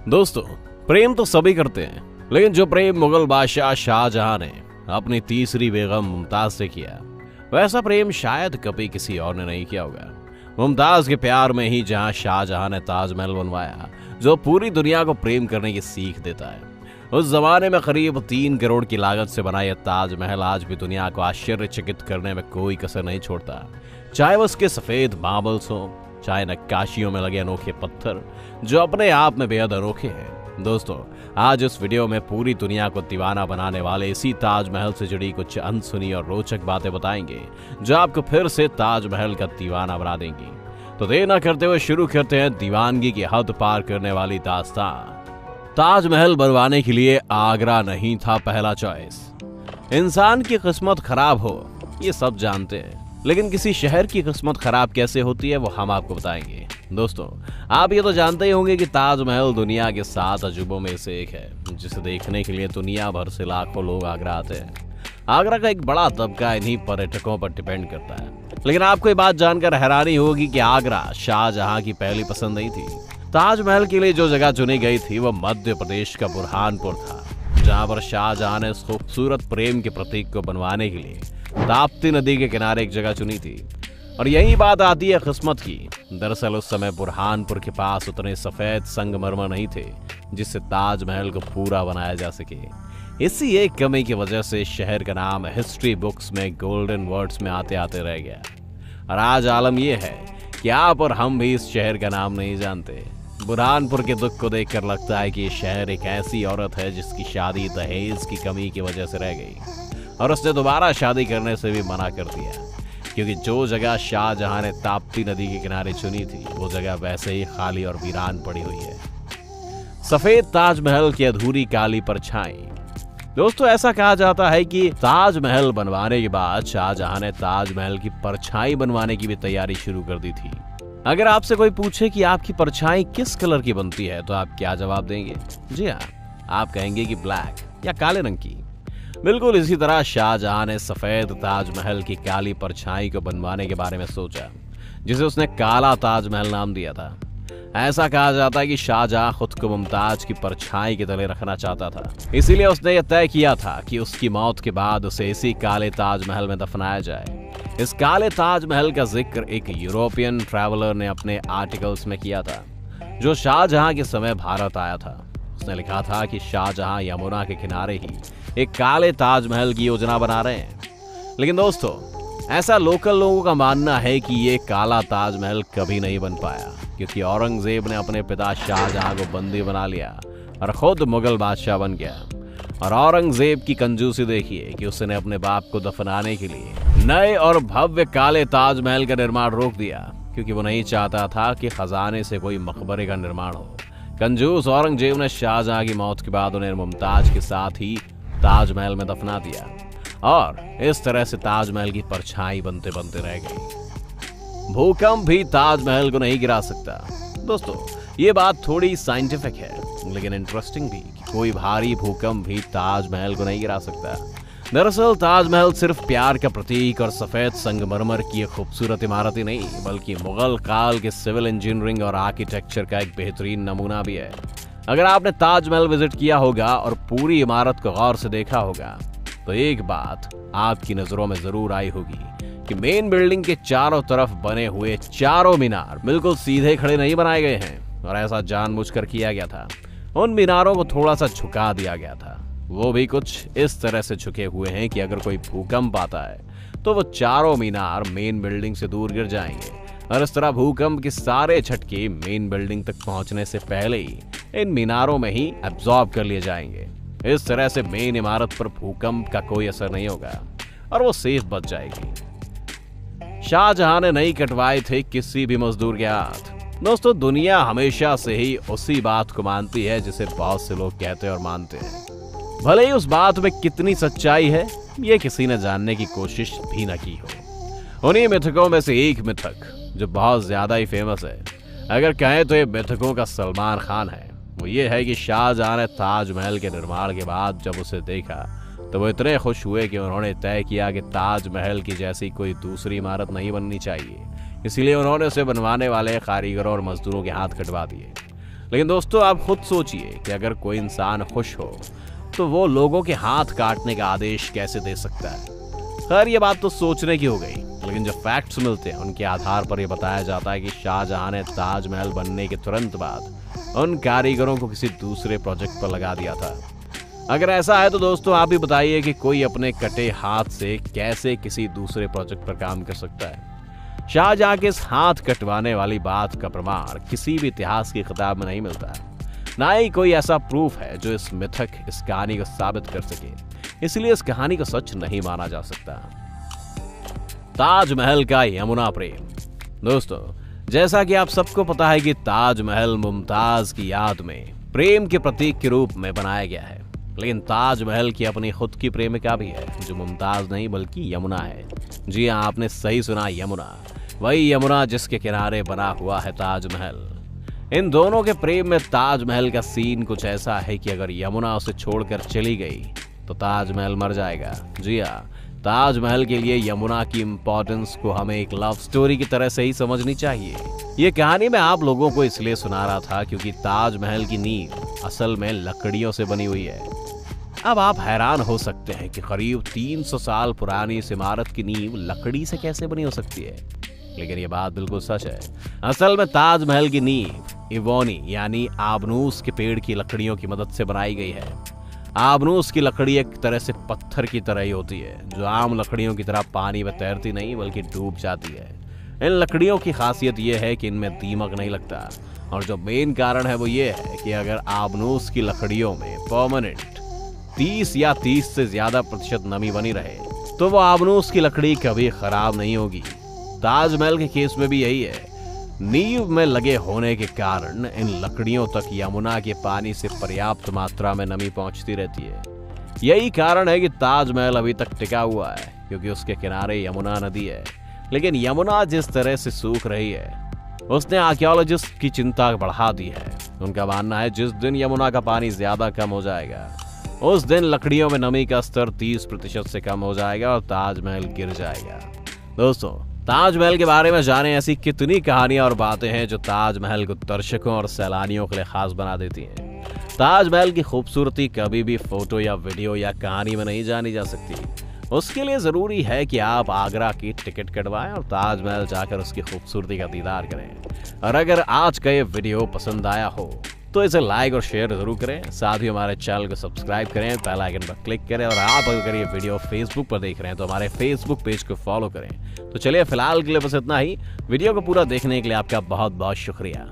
दोस्तों, प्रेम तो सभी करते हैं, लेकिन जो प्रेम मुगल बादशाह शाहजहां ने अपनी तीसरी बेगम मुमताज से किया, वैसा प्रेम शायद कभी किसी और ने नहीं किया होगा। मुमताज के प्यार में ही जहां शाहजहां ने ताजमहल बनवाया, जो पूरी दुनिया को प्रेम करने की सीख देता है। उस जमाने में करीब 3 करोड़ की लागत से बना यह ताजमहल आज भी दुनिया को आश्चर्यचकित करने में कोई कसर नहीं छोड़ता। चाहे वो उसके सफेद मार्बल्स हो, चाहे नक्काशियों में लगे अनोखे पत्थर, जो अपने आप में बेहद अनोखे हैं। दोस्तों, आज इस वीडियो में पूरी दुनिया को दीवाना बनाने वाले इसी ताजमहल से जुड़ी कुछ अनसुनी और रोचक बातें बताएंगे, जो आपको फिर से ताजमहल का दीवाना बना देंगी। तो देर न करते हुए शुरू करते हैं दीवानगी की हद पार करने वाली दास्तान। ताजमहल बनवाने के लिए आगरा नहीं था पहला चॉइस। इंसान की किस्मत खराब हो, ये सब जानते हैं, लेकिन किसी शहर की किस्मत खराब कैसे होती है वो हम आपको बताएंगे। दोस्तों, आप ये तो जानते ही होंगे कि ताजमहल दुनिया के 7 अजूबों में से एक है, जिसे देखने के लिए दुनिया भर से लाखों लोग आगरा आते हैं। आगरा का एक बड़ा तबका इन्हीं पर्यटकों पर डिपेंड करता है। लेकिन आपको ये बात जानकर हैरानी होगी कि आगरा शाहजहां की पहली पसंद नहीं थी। ताजमहल के लिए जो जगह चुनी गई थी वो मध्य प्रदेश का बुरहानपुर था, जहां पर शाहजहां ने खूबसूरत प्रेम के प्रतीक को बनवाने के लिए ताप्ती नदी के किनारे एक जगह चुनी थी। और यही बात आती है किस्मत की। दरअसल उस समय बुरहानपुर के पास उतने सफेद संगमरमर नहीं थे जिससे ताजमहल को पूरा बनाया जा सके। इसी एक कमी की वजह से शहर का नाम हिस्ट्री बुक्स में गोल्डन वर्ड्स में आते आते रह गया। और आज आलम यह है कि आप और हम भी इस शहर का नाम नहीं जानते। बुरहानपुर के दुख को देखकर लगता है कि ये शहर एक ऐसी औरत है जिसकी शादी दहेज की कमी की वजह से रह गई, और उसने दोबारा शादी करने से भी मना कर दिया, क्योंकि जो जगह शाहजहां ने ताप्ती नदी के किनारे चुनी थी वो जगह वैसे ही खाली और वीरान पड़ी हुई है। सफेद ताजमहल की अधूरी काली परछाई। दोस्तों, ऐसा कहा जाता है कि ताजमहल बनवाने के बाद शाहजहां ने ताजमहल की परछाई बनवाने की भी तैयारी शुरू कर दी थी। अगर आपसे कोई पूछे कि आपकी परछाई किस कलर की बनती है, तो आप क्या जवाब देंगे? जी हाँ, आप कहेंगे कि ब्लैक या काले रंग की। बिल्कुल इसी तरह शाहजहां ने सफेद ताजमहल की काली परछाई को बनवाने के बारे में सोचा, जिसे उसने काला ताजमहल नाम दिया था। ऐसा कहा जाता है कि शाहजहां खुद को मुमताज की परछाई के तले रखना चाहता था, इसीलिए उसने यह तय किया था कि उसकी मौत के बाद उसे इसी काले ताजमहल में दफनाया जाए। इस काले ताजमहल का जिक्र एक यूरोपियन ट्रैवलर ने अपने आर्टिकल्स में किया था, जो शाहजहां के समय भारत आया था। उसने लिखा था कि शाहजहां यमुना के किनारे ही एक काले ताजमहल की योजना बना रहे हैं। लेकिन दोस्तों, ऐसा लोकल लोगों का मानना है कि ये काला ताजमहल कभी नहीं बन पाया, क्योंकि औरंगजेब ने अपने पिता शाहजहां को बंदी बना लिया और खुद मुगल बादशाह बन गया। और औरंगजेब की कंजूसी देखिए कि उसने अपने बाप को दफनाने के लिए नए और भव्य काले ताजमहल का निर्माण रोक दिया, क्योंकि वो नहीं चाहता था कि खजाने से कोई मकबरे का निर्माण हो। कंजूस औरंगजेब ने शाहजहां की मौत के बाद उन्हें मुमताज के साथ ही ताजमहल में दफना दिया, और इस तरह से ताजमहल की परछाई बनते बनते रह गई। भूकंप भी ताजमहल को नहीं गिरा सकता। दोस्तों, ये बात थोड़ी साइंटिफिक है, लेकिन इंटरेस्टिंग भी कि कोई भारी भूकंप भी ताजमहल को नहीं गिरा सकता। दरअसल ताजमहल सिर्फ प्यार का प्रतीक और सफेद संगमरमर की एक खूबसूरत इमारत ही नहीं, बल्कि मुगल काल के सिविल इंजीनियरिंग और आर्किटेक्चर का एक बेहतरीन नमूना भी है। अगर आपने ताजमहल विजिट किया होगा और पूरी इमारत को गौर से देखा होगा, तो एक बात आपकी नजरों में जरूर आई होगी कि मेन बिल्डिंग के चारों तरफ बने हुए चारों मीनार बिल्कुल सीधे खड़े नहीं बनाए गए हैं, और ऐसा जानबूझकर किया गया था। उन मीनारों को थोड़ा सा झुका दिया गया था। वो भी कुछ इस तरह से झुके हुए हैं कि अगर कोई भूकंप आता है तो वो चारों मीनार मेन बिल्डिंग से दूर गिर जाएंगे, और इस तरह भूकंप के सारे झटके मेन बिल्डिंग तक पहुंचने से पहले ही इन मीनारों में ही एब्जॉर्ब कर लिए जाएंगे। इस तरह से मेन इमारत पर भूकंप का कोई असर नहीं होगा और वो सेफ बच जाएगी। शाहजहां ने नहीं कटवाए थे किसी भी मजदूर के हाथ। दोस्तों, दुनिया हमेशा से ही उसी बात को मानती है जिसे बहुत से लोग कहते और मानते हैं, भले ही उस बात में कितनी सच्चाई है ये किसी ने जानने की कोशिश भी न की हो। उन्हीं मिथकों में से एक मिथक जो बहुत ज्यादा ही फेमस है, अगर कहें तो ये मिथकों का सलमान खान है, वो ये है कि शाहजहां ने ताजमहल के निर्माण के बाद जब उसे देखा तो वो इतने खुश हुए कि उन्होंने तय किया कि ताजमहल की जैसी कोई दूसरी इमारत नहीं बननी चाहिए। इसीलिए उन्होंने उसे बनवाने वाले कारीगरों और मजदूरों के हाथ कटवा दिए। लेकिन दोस्तों आप खुद सोचिए कि अगर कोई इंसान खुश हो तो वो लोगों के हाथ काटने का आदेश कैसे दे सकता है। खैर ये बात तो सोचने की हो गई, लेकिन जो फैक्ट्स मिलते हैं उनके आधार पर यह बताया जाता है कि शाहजहां ने ताजमहल बनने के तुरंत बाद उन कारीगरों को किसी दूसरे प्रोजेक्ट पर लगा दिया था। अगर ऐसा है तो दोस्तों आप भी बताइए कि कोई अपने कटे हाथ से कैसे किसी दूसरे प्रोजेक्ट पर काम कर सकता है। शाहजहां के इस हाथ कटवाने वाली बात का प्रमाण किसी भी इतिहास की किताब में नहीं मिलता, ना ही कोई ऐसा प्रूफ है जो इस मिथक इस कहानी को साबित कर सके, इसलिए इस कहानी को सच नहीं माना जा सकता। ताजमहल का यमुना प्रेम। दोस्तों जैसा कि आप सबको पता है कि ताजमहल मुमताज की याद में प्रेम के प्रतीक के रूप में बनाया गया है, लेकिन ताजमहल की अपनी खुद की प्रेमिका भी है जो मुमताज नहीं बल्कि यमुना है। जी हाँ, आपने सही सुना, यमुना, वही यमुना जिसके किनारे बना हुआ है ताजमहल। इन दोनों के प्रेम में ताजमहल का सीन कुछ ऐसा है कि अगर यमुना उसे छोड़कर चली गई तो ताजमहल मर जाएगा। जी हाँ, ताजमहल के लिए यमुना की इंपॉर्टेंस को हमें एक लव स्टोरी की तरह से ही समझनी चाहिए। ये कहानी मैं आप लोगों को इसलिए सुना रहा था क्योंकि ताजमहल की नींव असल में लकड़ियों से बनी हुई है। अब आप हैरान हो सकते हैं कि करीब 300 साल पुरानी इस इमारत की नींव लकड़ी से कैसे बनी हो सकती है, लेकिन ये बात बिल्कुल सच है। असल में ताजमहल की नींव इवोनी यानी आबनूस के पेड़ की लकड़ियों की मदद से बनाई गई है। आबनूस की लकड़ी एक तरह से पत्थर की तरह ही होती है, जो आम लकड़ियों की तरह पानी में तैरती नहीं बल्कि डूब जाती है। इन लकड़ियों की खासियत यह है कि इनमें दीमक नहीं लगता, और जो मेन कारण है वो ये है कि अगर आबनूस की लकड़ियों में परमानेंट 30 या 30 से ज्यादा प्रतिशत नमी बनी रहे तो वो आबनूस की लकड़ी कभी खराब नहीं होगी। ताजमहल के केस में भी यही है। नींव में लगे होने के कारण इन लकड़ियों तक यमुना के पानी से पर्याप्त मात्रा में नमी पहुंचती रहती है। यही कारण है कि ताजमहल अभी तक टिका हुआ है, क्योंकि उसके किनारे यमुना नदी है। लेकिन यमुना जिस तरह से सूख रही है उसने आर्कियोलॉजिस्ट की चिंता बढ़ा दी है। उनका मानना है जिस दिन यमुना का पानी ज्यादा कम हो जाएगा उस दिन लकड़ियों में नमी का स्तर 30% से कम हो जाएगा और ताजमहल गिर जाएगा। दोस्तों ताजमहल के बारे में जाने ऐसी कितनी कहानियां और बातें हैं जो ताजमहल को दर्शकों और सैलानियों के लिए खास बना देती हैं। ताजमहल की खूबसूरती कभी भी फोटो या वीडियो या कहानी में नहीं जानी जा सकती। उसके लिए जरूरी है कि आप आगरा की टिकट कटवाएं और ताजमहल जाकर उसकी खूबसूरती का दीदार करें। और अगर आज का ये वीडियो पसंद आया हो तो इसे लाइक और शेयर जरूर करें। साथ ही हमारे चैनल को सब्सक्राइब करें, बेल आइकन पर क्लिक करें, और आप अगर ये वीडियो फेसबुक पर देख रहे हैं तो हमारे फेसबुक पेज को फॉलो करें। तो चलिए फिलहाल के लिए बस इतना ही। वीडियो को पूरा देखने के लिए आपका बहुत बहुत शुक्रिया।